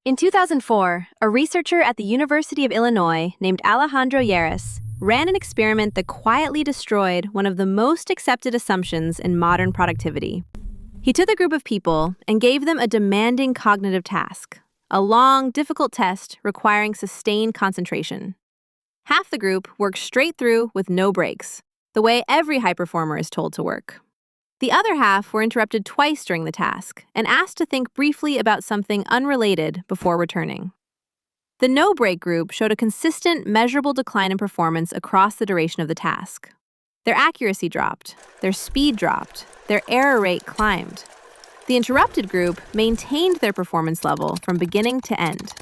In 2004, a researcher at the University of Illinois named Alejandro Lleras ran an experiment that quietly destroyed one of the most accepted assumptions in modern productivity. He took a group of people and gave them a demanding cognitive task, a long, difficult test requiring sustained concentration. Half the group worked straight through with no breaks, the way every high performer is told to work. The other half were interrupted twice during the task and asked to think briefly about something unrelated before returning. The no-break group showed a consistent, measurable decline in performance across the duration of the task. Their accuracy dropped, their speed dropped, their error rate climbed. The interrupted group maintained their performance level from beginning to end.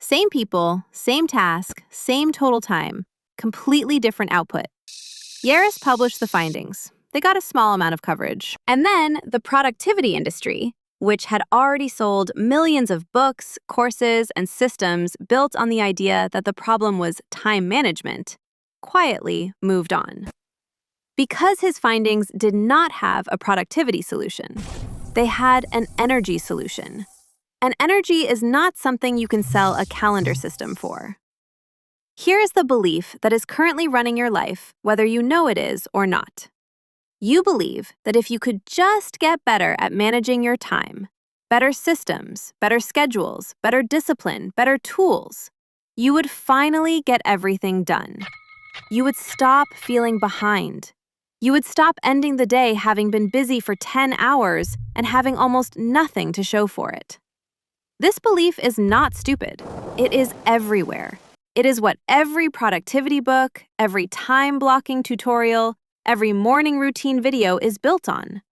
Same people, same task, same total time, completely different output. Lleras published the findings. They got a small amount of coverage. And then the productivity industry, which had already sold millions of books, courses, and systems built on the idea that the problem was time management, quietly moved on. Because his findings did not have a productivity solution, they had an energy solution. And energy is not something you can sell a calendar system for. Here is the belief that is currently running your life, whether you know it is or not. You believe that if you could just get better at managing your time, better systems, better schedules, better discipline, better tools, you would finally get everything done. You would stop feeling behind. You would stop ending the day having been busy for 10 hours and having almost nothing to show for it. This belief is not stupid. It is everywhere. It is what every productivity book, every time-blocking tutorial, every morning routine video is built on.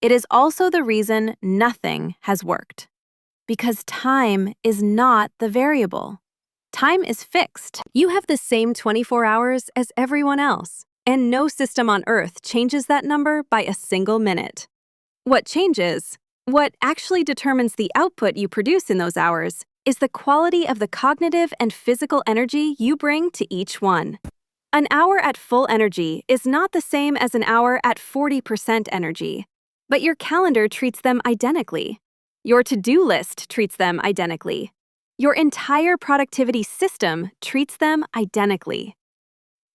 It is also the reason nothing has worked. Because time is not the variable. Time is fixed. You have the same 24 hours as everyone else, and no system on Earth changes that number by a single minute. What changes, what actually determines the output you produce in those hours, is the quality of the cognitive and physical energy you bring to each one. An hour at full energy is not the same as an hour at 40% energy, but your calendar treats them identically. Your to-do list treats them identically. Your entire productivity system treats them identically.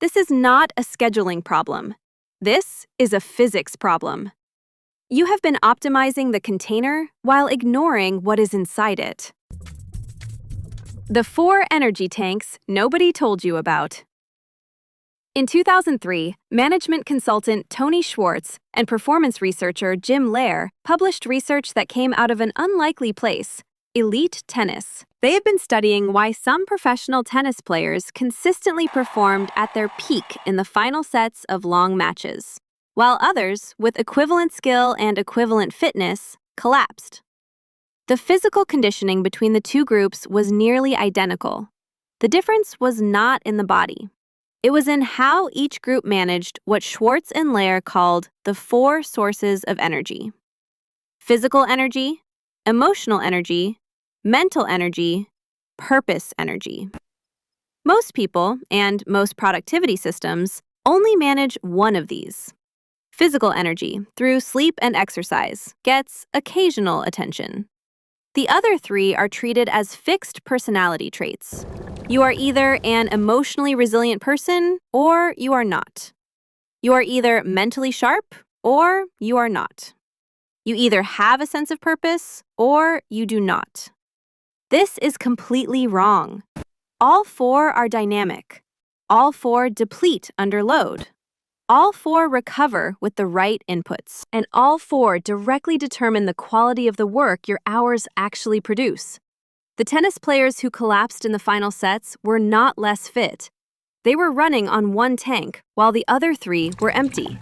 This is not a scheduling problem. This is a physics problem. You have been optimizing the container while ignoring what is inside it. The 4 energy tanks nobody told you about. In 2003, management consultant Tony Schwartz and performance researcher Jim Lair published research that came out of an unlikely place: elite tennis. They have been studying why some professional tennis players consistently performed at their peak in the final sets of long matches, while others, with equivalent skill and equivalent fitness, collapsed. The physical conditioning between the two groups was nearly identical. The difference was not in the body. It was in how each group managed what Schwartz and Lair called the 4 sources of energy: physical energy, emotional energy, mental energy, purpose energy. Most people and most productivity systems only manage one of these. Physical energy, through sleep and exercise, gets occasional attention. The other 3 are treated as fixed personality traits. You are either an emotionally resilient person or you are not. You are either mentally sharp or you are not. You either have a sense of purpose or you do not. This is completely wrong. All 4 are dynamic. All 4 deplete under load. All 4 recover with the right inputs. And all 4 directly determine the quality of the work your hours actually produce. The tennis players who collapsed in the final sets were not less fit. They were running on 1 tank, while the other 3 were empty.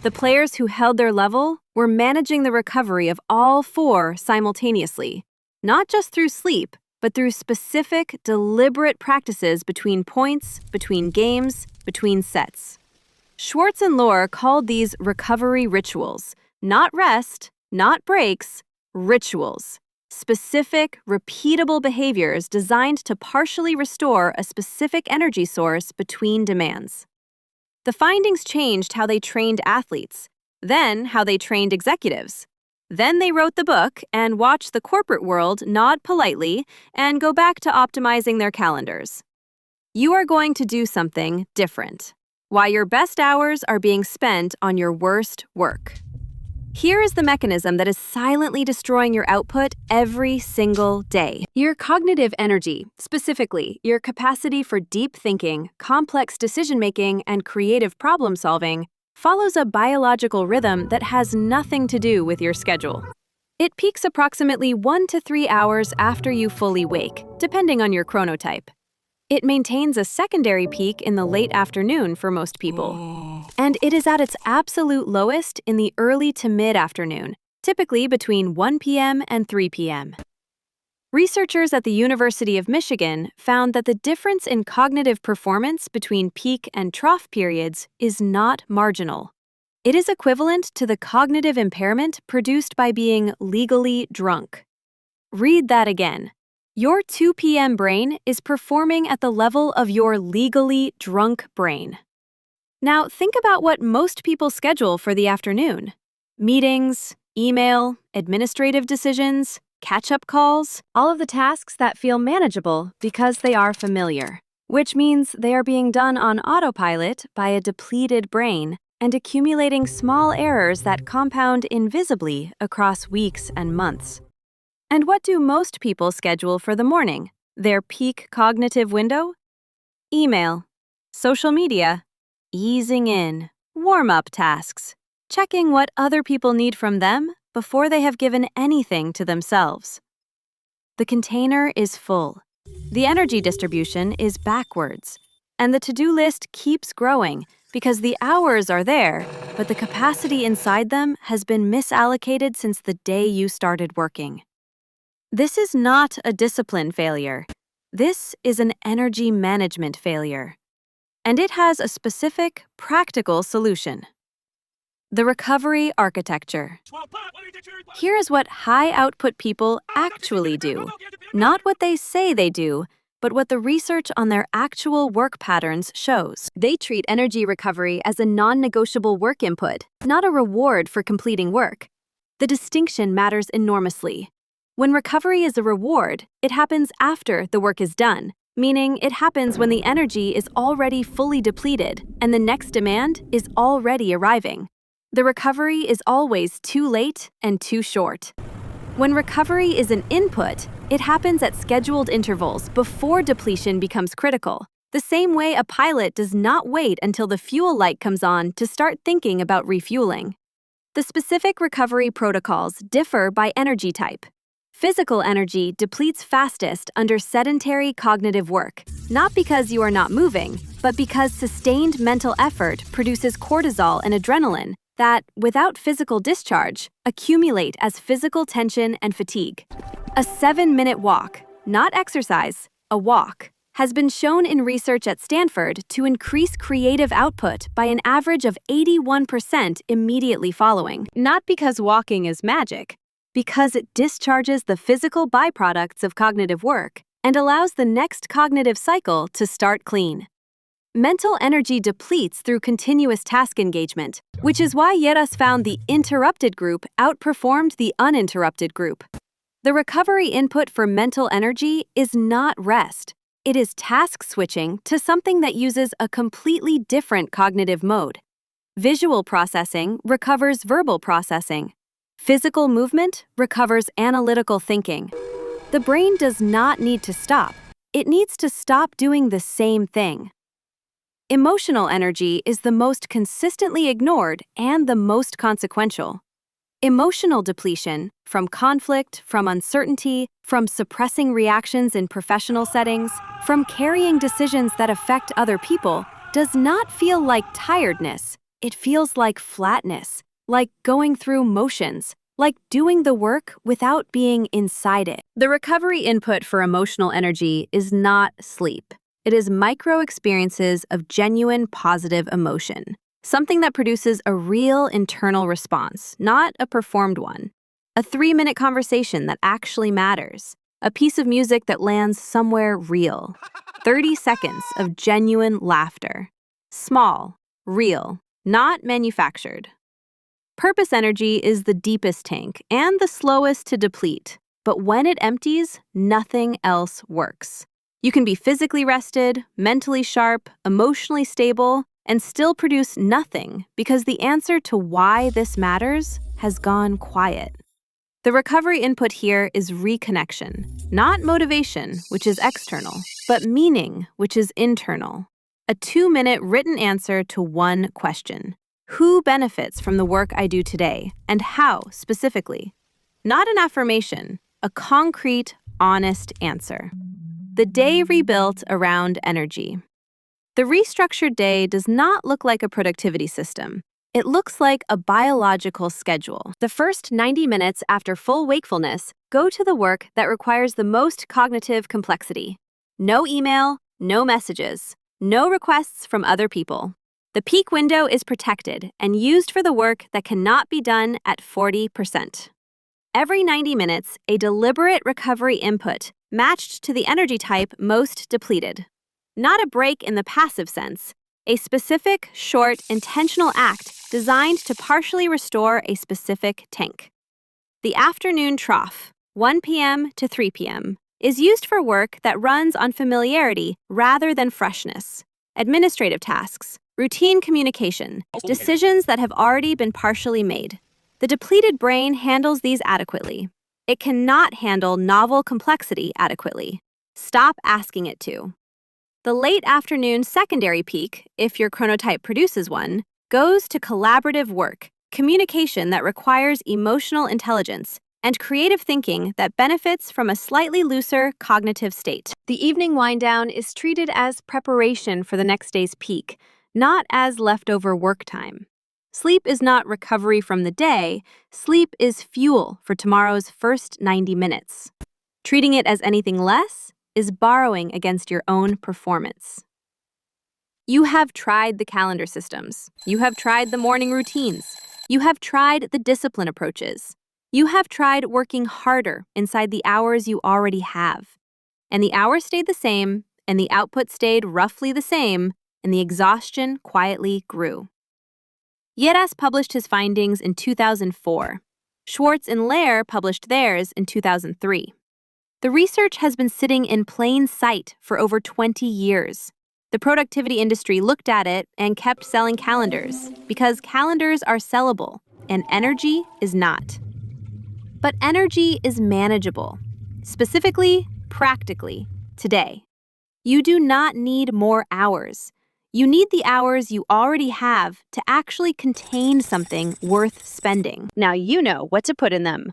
The players who held their level were managing the recovery of all 4 simultaneously, not just through sleep, but through specific, deliberate practices between points, between games, between sets. Schwartz and Lair called these recovery rituals, not rest, not breaks, rituals. Specific, repeatable behaviors designed to partially restore a specific energy source between demands. The findings changed how they trained athletes, then how they trained executives. Then they wrote the book and watched the corporate world nod politely and go back to optimizing their calendars. You are going to do something different. Why your best hours are being spent on your worst work. Here is the mechanism that is silently destroying your output every single day. Your cognitive energy, specifically your capacity for deep thinking, complex decision-making, and creative problem-solving, follows a biological rhythm that has nothing to do with your schedule. It peaks approximately 1 to 3 hours after you fully wake, depending on your chronotype. It maintains a secondary peak in the late afternoon for most people. And it is at its absolute lowest in the early to mid-afternoon, typically between 1 p.m. and 3 p.m. Researchers at the University of Michigan found that the difference in cognitive performance between peak and trough periods is not marginal. It is equivalent to the cognitive impairment produced by being legally drunk. Read that again. Your 2 p.m. brain is performing at the level of your legally drunk brain. Now, think about what most people schedule for the afternoon. Meetings, email, administrative decisions, catch-up calls, all of the tasks that feel manageable because they are familiar, which means they are being done on autopilot by a depleted brain and accumulating small errors that compound invisibly across weeks and months. And what do most people schedule for the morning? Their peak cognitive window? Email, social media, easing in, warm-up tasks, checking what other people need from them before they have given anything to themselves. The container is full. The energy distribution is backwards. And the to-do list keeps growing because the hours are there, but the capacity inside them has been misallocated since the day you started working. This is not a discipline failure. This is an energy management failure. And it has a specific, practical solution. The recovery architecture. Here is what high-output people actually do. Not what they say they do, but what the research on their actual work patterns shows. They treat energy recovery as a non-negotiable work input, not a reward for completing work. The distinction matters enormously. When recovery is a reward, it happens after the work is done, meaning it happens when the energy is already fully depleted and the next demand is already arriving. The recovery is always too late and too short. When recovery is an input, it happens at scheduled intervals before depletion becomes critical, the same way a pilot does not wait until the fuel light comes on to start thinking about refueling. The specific recovery protocols differ by energy type. Physical energy depletes fastest under sedentary cognitive work, not because you are not moving, but because sustained mental effort produces cortisol and adrenaline that, without physical discharge, accumulate as physical tension and fatigue. A 7-minute walk, not exercise, a walk, has been shown in research at Stanford to increase creative output by an average of 81% immediately following. Not because walking is magic, because it discharges the physical byproducts of cognitive work and allows the next cognitive cycle to start clean. Mental energy depletes through continuous task engagement, which is why Lleras found the interrupted group outperformed the uninterrupted group. The recovery input for mental energy is not rest. It is task switching to something that uses a completely different cognitive mode. Visual processing recovers verbal processing. Physical movement recovers analytical thinking. The brain does not need to stop. It needs to stop doing the same thing. Emotional energy is the most consistently ignored and the most consequential. Emotional depletion, from conflict, from uncertainty, from suppressing reactions in professional settings, from carrying decisions that affect other people, does not feel like tiredness. It feels like flatness, like going through motions, like doing the work without being inside it. The recovery input for emotional energy is not sleep. It is micro-experiences of genuine positive emotion, something that produces a real internal response, not a performed one. A 3-minute conversation that actually matters. A piece of music that lands somewhere real. 30 seconds of genuine laughter. Small, real, not manufactured. Purpose energy is the deepest tank and the slowest to deplete. But when it empties, nothing else works. You can be physically rested, mentally sharp, emotionally stable, and still produce nothing because the answer to why this matters has gone quiet. The recovery input here is reconnection, not motivation, which is external, but meaning, which is internal. A 2-minute written answer to one question. Who benefits from the work I do today, and how specifically? Not an affirmation, a concrete, honest answer. The day rebuilt around energy. The restructured day does not look like a productivity system. It looks like a biological schedule. The first 90 minutes after full wakefulness go to the work that requires the most cognitive complexity. No email, no messages, no requests from other people. The peak window is protected and used for the work that cannot be done at 40%. Every 90 minutes, a deliberate recovery input matched to the energy type most depleted. Not a break in the passive sense, a specific, short, intentional act designed to partially restore a specific tank. The afternoon trough, 1 p.m. to 3 p.m., is used for work that runs on familiarity rather than freshness. Administrative tasks, routine communication, decisions that have already been partially made. The depleted brain handles these adequately. It cannot handle novel complexity adequately. Stop asking it to. The late afternoon secondary peak, if your chronotype produces one, goes to collaborative work, communication that requires emotional intelligence, and creative thinking that benefits from a slightly looser cognitive state. The evening wind-down is treated as preparation for the next day's peak, not as leftover work time. Sleep is not recovery from the day, sleep is fuel for tomorrow's first 90 minutes. Treating it as anything less is borrowing against your own performance. You have tried the calendar systems. You have tried the morning routines. You have tried the discipline approaches. You have tried working harder inside the hours you already have. And the hours stayed the same, and the output stayed roughly the same, and the exhaustion quietly grew. Lleras published his findings in 2004. Schwartz and Lair published theirs in 2003. The research has been sitting in plain sight for over 20 years. The productivity industry looked at it and kept selling calendars because calendars are sellable and energy is not. But energy is manageable, specifically, practically, today. You do not need more hours. You need the hours you already have to actually contain something worth spending. Now you know what to put in them.